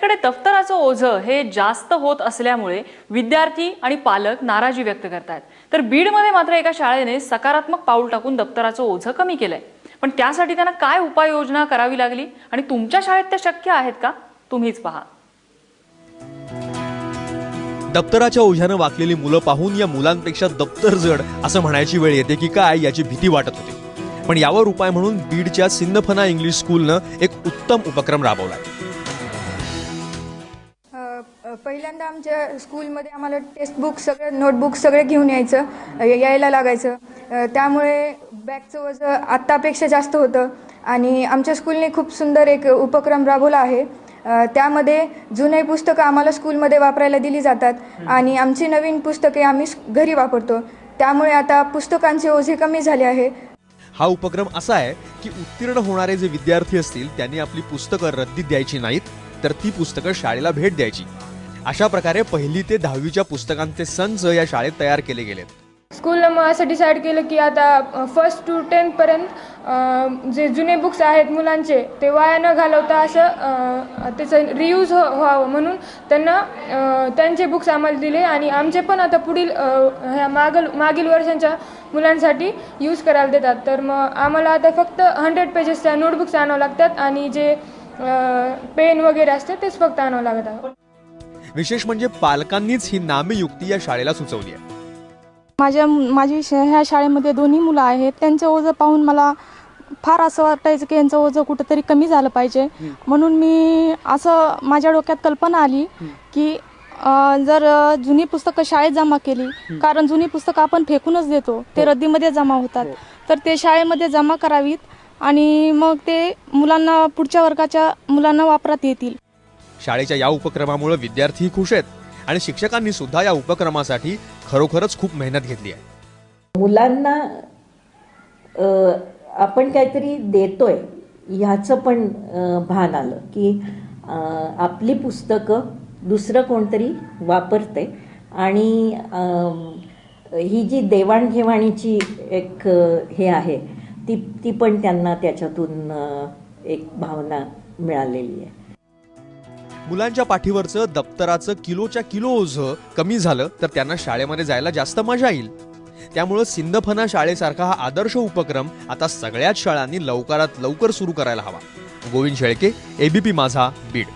एकीकडे दप्तराचं ओझं हे जास्त होत असल्यामुळे विद्यार्थी आणि पालक नाराजी व्यक्त करतात, तर बीडमध्ये मात्र एका शाळेने सकारात्मक पाऊल टाकून दप्तराचं ओझं कमी केलंय। पण त्यासाठी त्यांना काय उपाययोजना करावी लागली आणि तुमच्या शाळेत ते शक्य आहेत का, तुम्हीच पहा। दप्तराच्या ओझ्यानं वाकलेली मुलं पाहून या मुलांपेक्षा दप्तर जड असं म्हणायची वेळ येते की काय याची भीती वाटत होती। पण यावर उपाय म्हणून बीडच्या सिंदफना इंग्लिश स्कूलनं एक उत्तम उपक्रम राबवलाय। पहिल्यांदा आमच्या स्कूलमध्ये आम्हाला टेक्स्टबुक सगळे नोटबुक सगळे घेऊन यायला लागायचं, त्यामुळे बॅगचं वजन आत्तापेक्षा जास्त होतं। आणि आमच्या स्कूलने खूप सुंदर एक उपक्रम राबवला आहे, त्यामध्ये जुने पुस्तकं आम्हाला स्कूलमध्ये वापरायला दिली जातात आणि आमची नवीन पुस्तके आम्ही घरी वापरतो, त्यामुळे आता पुस्तकांचे ओझे कमी झाले आहे। हा उपक्रम असा आहे की उत्तीर्ण होणारे जे विद्यार्थी असतील त्यांनी आपली पुस्तकं रद्दीत द्यायची नाहीत, तर ती पुस्तकं शाळेला भेट द्यायची। अशा प्रकारे 1ली ते 10वीच्या पुस्तकांचे संच या शाळेत तयार केले गेलेत। स्कूलनं मग असं डिसाईड केलं की आता 1st to 10th पर्यंत जे जुने बुक्स आहेत मुलांचे ते वाया न घालवता असं त्याचं रियूज व्हावं म्हणून त्यांना त्यांचे बुक्स आम्हाला दिले आणि आमचे पण आता पुढील ह्या मागील वर्षांच्या मुलांसाठी यूज करायला देतात। तर मग आम्हाला आता फक्त 100 पेजेसच्या नोटबुक्स आणावं लागतात आणि जे पेन वगैरे असते तेच फक्त आणावं लागतात। विशेष म्हणजे पालकांनीच ही नामी युक्ती या शाळेला सुचवली आहे। माझी ह्या शाळेमध्ये 2 मुलं आहेत, त्यांचं ओझं पाहून मला फार असं वाटायचं की यांचं ओझं कुठंतरी कमी झालं पाहिजे, म्हणून मी असं माझ्या डोक्यात कल्पना आली की जर जुनी पुस्तकं शाळेत जमा केली, कारण जुनी पुस्तकं आपण फेकूनच देतो, ते रद्दीमध्ये जमा होतात, तर ते शाळेमध्ये जमा करावीत आणि मग ते मुलांना पुढच्या वर्गाच्या मुलांना वापरात येतील। शाळेच्या या उपक्रमामुळे विद्यार्थी खुश आहेत आणि शिक्षकांनी सुद्धा या उपक्रमासाठी खरोखरच खूप मेहनत घेतली आहे। मुलांना आपण काहीतरी देतोय ह्याचं पण भान आलं की आपली पुस्तकं दुसरं कोणतरी वापरते आणि ही जी देवाणघेवाणीची एक हे आहे ती पण त्यांना त्याच्यातून एक भावना मिळालेली आहे। मुलांच्या पाठीवरचं दप्तराचं किलोच्या किलो ओझं कमी झालं तर त्यांना शाळेमध्ये जायला जास्त मजा येईल। त्यामुळे सिंदफना शाळेसारखा हा आदर्श उपक्रम आता सगळ्याच शाळांनी लवकरात लवकर सुरू करायला हवा। गोविंद शेळके, ABP माझा, बीड।